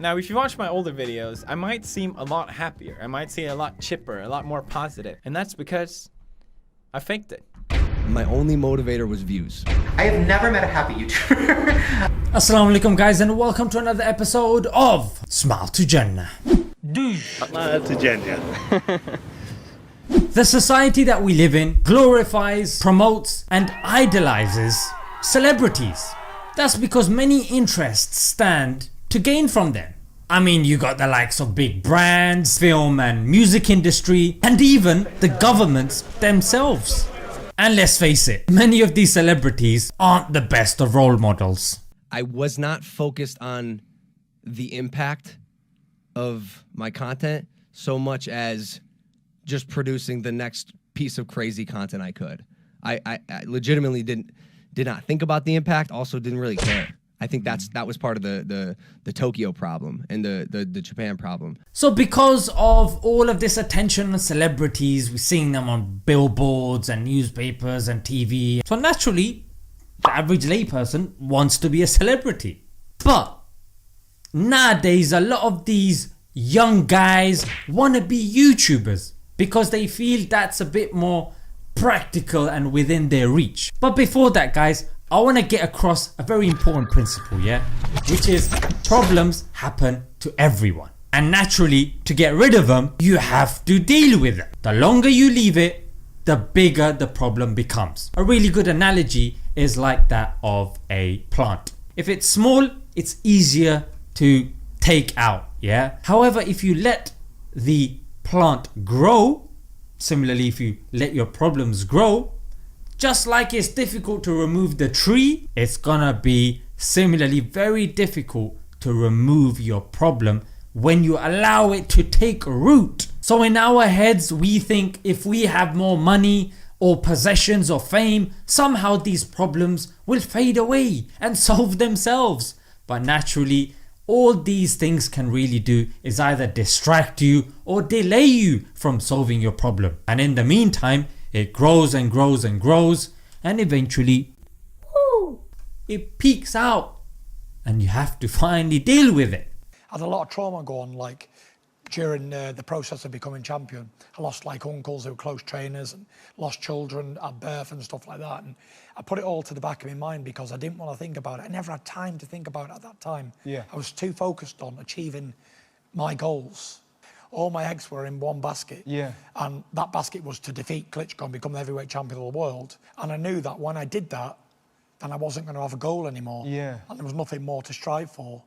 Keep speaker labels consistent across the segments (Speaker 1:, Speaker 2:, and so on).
Speaker 1: Now, if you watch my older videos, I might seem a lot happier. I might seem a lot chipper, a lot more positive. And that's because I faked it.
Speaker 2: My only motivator was views.
Speaker 3: I have never met a happy YouTuber.
Speaker 4: Assalamu alaikum guys, and welcome to another episode of Smile to Jannah.
Speaker 5: Smile to Jannah.
Speaker 4: The society that we live in glorifies, promotes and idolizes celebrities. That's because many interests stand to gain from them. I mean, you got the likes of big brands, film and music industry, and even the governments themselves. And let's face it, many of these celebrities aren't the best of role models.
Speaker 2: I was not focused on the impact of my content so much as just producing the next piece of crazy content I could. I legitimately did not think about the impact, also didn't really care. I think that was part of the Tokyo problem and the Japan problem.
Speaker 4: So because of all of this attention on celebrities, we're seeing them on billboards and newspapers and TV. So naturally, the average layperson wants to be a celebrity. But nowadays, a lot of these young guys want to be YouTubers because they feel that's a bit more practical and within their reach. But before that, guys, I want to get across a very important principle, yeah? Which is problems happen to everyone. And naturally, to get rid of them, you have to deal with them. The longer you leave it, the bigger the problem becomes. A really good analogy is like that of a plant. If it's small, it's easier to take out, yeah? However, if you let the plant grow, similarly if you let your problems grow, just like it's difficult to remove the tree, it's gonna be similarly very difficult to remove your problem when you allow it to take root. So in our heads we think if we have more money or possessions or fame, somehow these problems will fade away and solve themselves. But naturally, all these things can really do is either distract you or delay you from solving your problem. And in the meantime, it grows and grows and grows, and eventually, it peaks out and you have to finally deal with it.
Speaker 6: I had a lot of trauma go on, like during the process of becoming champion. I lost like uncles who were close trainers and lost children at birth and stuff like that. And I put it all to the back of my mind because I didn't want to think about it. I never had time to think about it at that time.
Speaker 7: Yeah.
Speaker 6: I was too focused on achieving my goals. All my eggs were in one basket.
Speaker 7: Yeah.
Speaker 6: And that basket was to defeat Klitschko and become the heavyweight champion of the world. And I knew that when I did that, then I wasn't going to have a goal anymore.
Speaker 7: Yeah.
Speaker 6: And there was nothing more to strive for.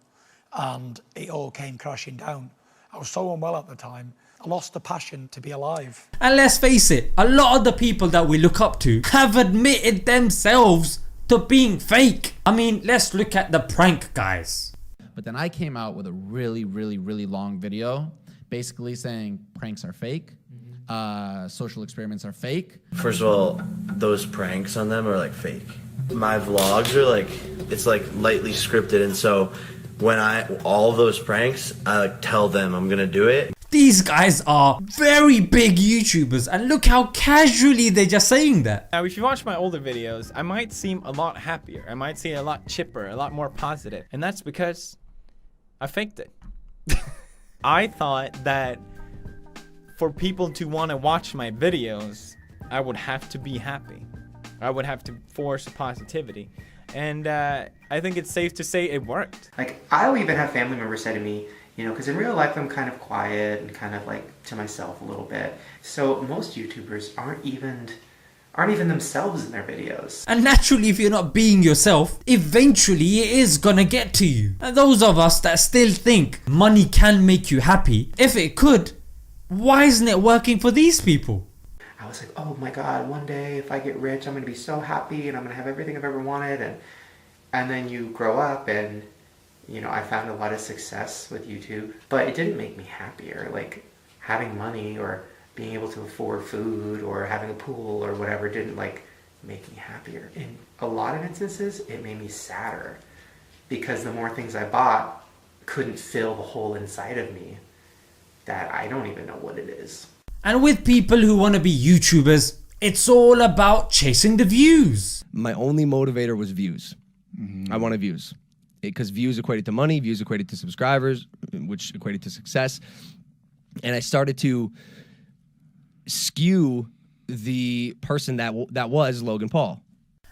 Speaker 6: And it all came crashing down. I was so unwell at the time. I lost the passion to be alive.
Speaker 4: And let's face it, a lot of the people that we look up to have admitted themselves to being fake. I mean, let's look at the prank guys.
Speaker 8: But then I came out with a really long video basically saying pranks are fake, social experiments are fake.
Speaker 5: First of all, those pranks on them are like fake. My vlogs are like, it's like lightly scripted, and so when all of those pranks, I like tell them I'm gonna do it.
Speaker 4: These guys are very big YouTubers and look how casually they're just saying that.
Speaker 1: Now, if you watch my older videos, I might seem a lot happier. I might seem a lot chipper, a lot more positive. And that's because I faked it. I thought that for people to want to watch my videos, I would have to be happy. I would have to force positivity. And I think it's safe to say it worked.
Speaker 3: Like, I'll even have family members say to me, you know, because in real life I'm kind of quiet and kind of like to myself a little bit. So most YouTubers aren't even themselves in their videos.
Speaker 4: And naturally, if you're not being yourself, eventually it is gonna get to you. And those of us that still think money can make you happy, if it could, why isn't it working for these people?
Speaker 3: I was like, oh my God, one day if I get rich, I'm gonna be so happy and I'm gonna have everything I've ever wanted. And then you grow up and, you know, I found a lot of success with YouTube, but it didn't make me happier. Like, having money or being able to afford food or having a pool or whatever didn't like make me happier. In a lot of instances, it made me sadder because the more things I bought couldn't fill the hole inside of me that I don't even know what it is.
Speaker 4: And with people who want to be YouTubers, it's all about chasing the views.
Speaker 2: My only motivator was views. I wanted views. because views equated to money, views equated to subscribers, which equated to success. And I started to skew the person that was Logan Paul.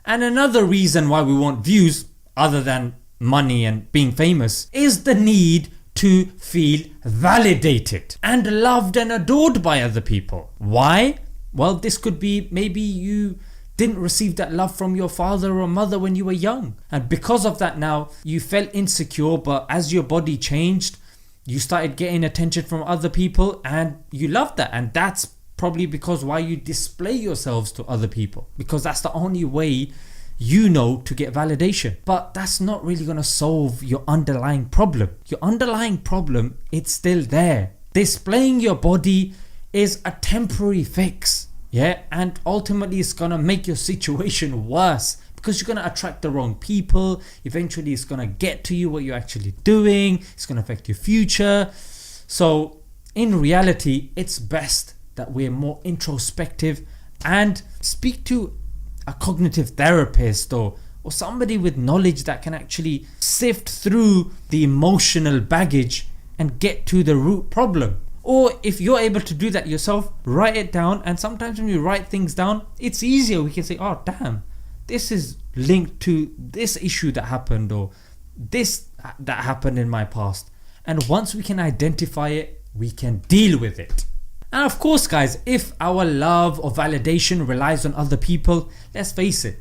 Speaker 4: And another reason why we want views, other than money and being famous, is the need to feel validated and loved and adored by other people. Why? Well, this could be maybe you didn't receive that love from your father or mother when you were young, and because of that now you felt insecure, but as your body changed you started getting attention from other people and you loved that, and that's probably because why you display yourselves to other people, because that's the only way you know to get validation. But that's not really going to solve your underlying problem. Your underlying problem, it's still there. Displaying your body is a temporary fix, yeah, and ultimately it's going to make your situation worse, because you're going to attract the wrong people. Eventually it's going to get to you what you're actually doing. It's going to affect your future. So in reality, it's best that we're more introspective and speak to a cognitive therapist or somebody with knowledge that can actually sift through the emotional baggage and get to the root problem. Or if you're able to do that yourself, write it down. And sometimes when you write things down, it's easier. We can say, oh damn, this is linked to this issue that happened, or this that happened in my past. And once we can identify it, we can deal with it. And of course guys, if our love or validation relies on other people, let's face it,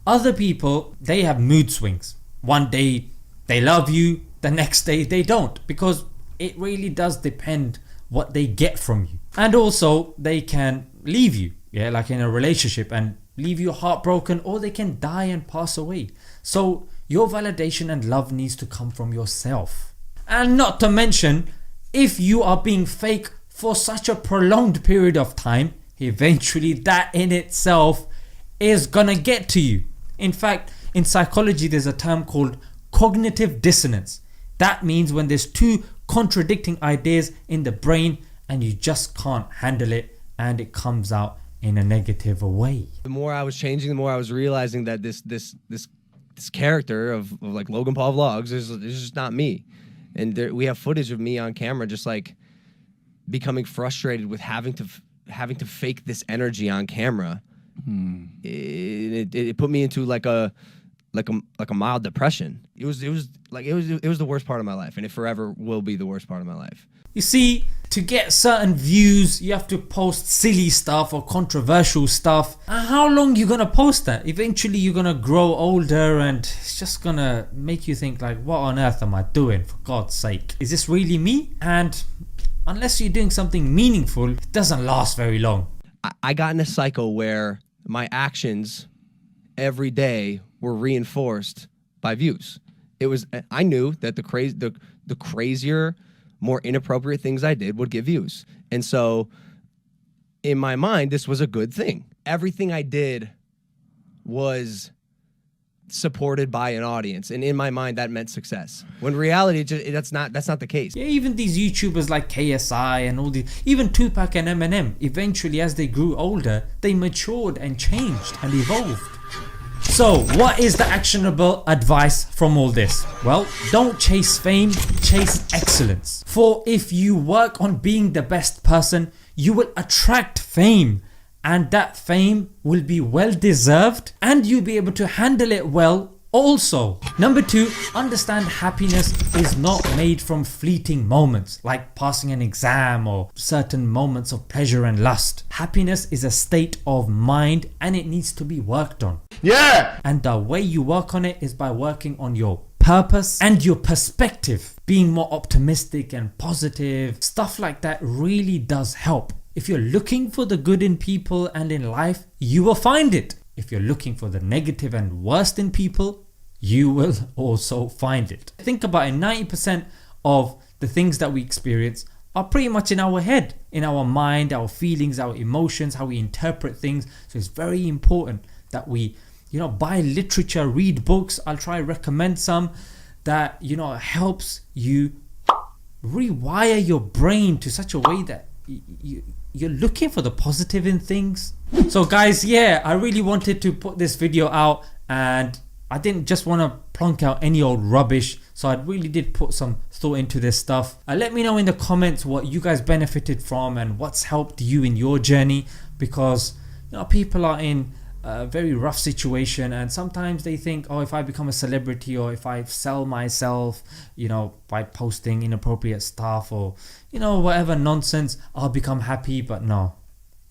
Speaker 4: other people, they have mood swings. One day they love you, the next day they don't, because it really does depend what they get from you. And also they can leave you, yeah, like in a relationship, and leave you heartbroken, or they can die and pass away. So your validation and love needs to come from yourself. And not to mention, if you are being fake for such a prolonged period of time, eventually that in itself is gonna get to you. In fact, in psychology there's a term called cognitive dissonance. That means when there's two contradicting ideas in the brain and you just can't handle it, and it comes out in a negative way.
Speaker 2: The more I was changing, the more I was realizing that this character of like Logan Paul vlogs is just not me. And we have footage of me on camera just like becoming frustrated with having to fake this energy on camera. It put me into like a mild depression. It was the worst part of my life, and it forever will be the worst part of my life.
Speaker 4: You see, to get certain views, you have to post silly stuff or controversial stuff. And how long you gonna post that? Eventually you're gonna grow older and it's just gonna make you think like, what on earth am I doing, for God's sake? Is this really me? And unless you're doing something meaningful, it doesn't last very long.
Speaker 2: I got in a cycle where my actions every day were reinforced by views. I knew that the crazier, more inappropriate things I did would get views. And so in my mind, this was a good thing. Everything I did was supported by an audience, and in my mind that meant success, when in reality that's not the case.
Speaker 4: Yeah, even these YouTubers like KSI and all these, even Tupac and Eminem, eventually as they grew older, they matured and changed and evolved. So what is the actionable advice from all this? Well, don't chase fame, chase excellence. For if you work on being the best person, you will attract fame, and that fame will be well deserved, and you'll be able to handle it well also. Number 2, understand happiness is not made from fleeting moments like passing an exam or certain moments of pleasure and lust. Happiness is a state of mind, and it needs to be worked on.
Speaker 7: Yeah!
Speaker 4: And the way you work on it is by working on your purpose and your perspective. Being more optimistic and positive, stuff like that really does help. If you're looking for the good in people and in life, you will find it. If you're looking for the negative and worst in people, you will also find it. Think about it, 90% of the things that we experience are pretty much in our head, in our mind, our feelings, our emotions, how we interpret things. So it's very important that we, buy literature, read books. I'll try recommend some that, helps you rewire your brain to such a way that you're looking for the positive in things. So guys, yeah, I really wanted to put this video out and I didn't just want to plonk out any old rubbish, so I really did put some thought into this stuff. Let me know in the comments what you guys benefited from and what's helped you in your journey, because people are in a very rough situation, and sometimes they think, oh, if I become a celebrity or if I sell myself, by posting inappropriate stuff or whatever nonsense, I'll become happy. But no,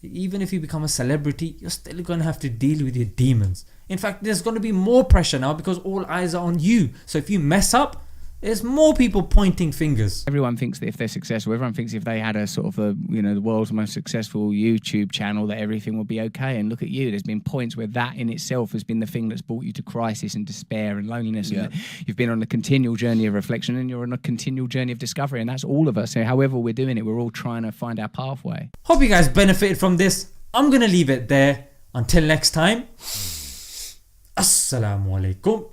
Speaker 4: even if you become a celebrity, you're still going to have to deal with your demons. In fact, there's going to be more pressure now because all eyes are on you. So if you mess up, there's more people pointing fingers.
Speaker 7: Everyone thinks that if they're successful, everyone thinks if they had a sort of the world's most successful YouTube channel, that everything will be okay. And look at you. There's been points where that in itself has been the thing that's brought you to crisis and despair and loneliness.
Speaker 2: Yeah.
Speaker 7: And you've been on a continual journey of reflection, and you're on a continual journey of discovery. And that's all of us. So however we're doing it, we're all trying to find our pathway.
Speaker 4: Hope you guys benefited from this. I'm going to leave it there. Until next time. Assalamu alaikum.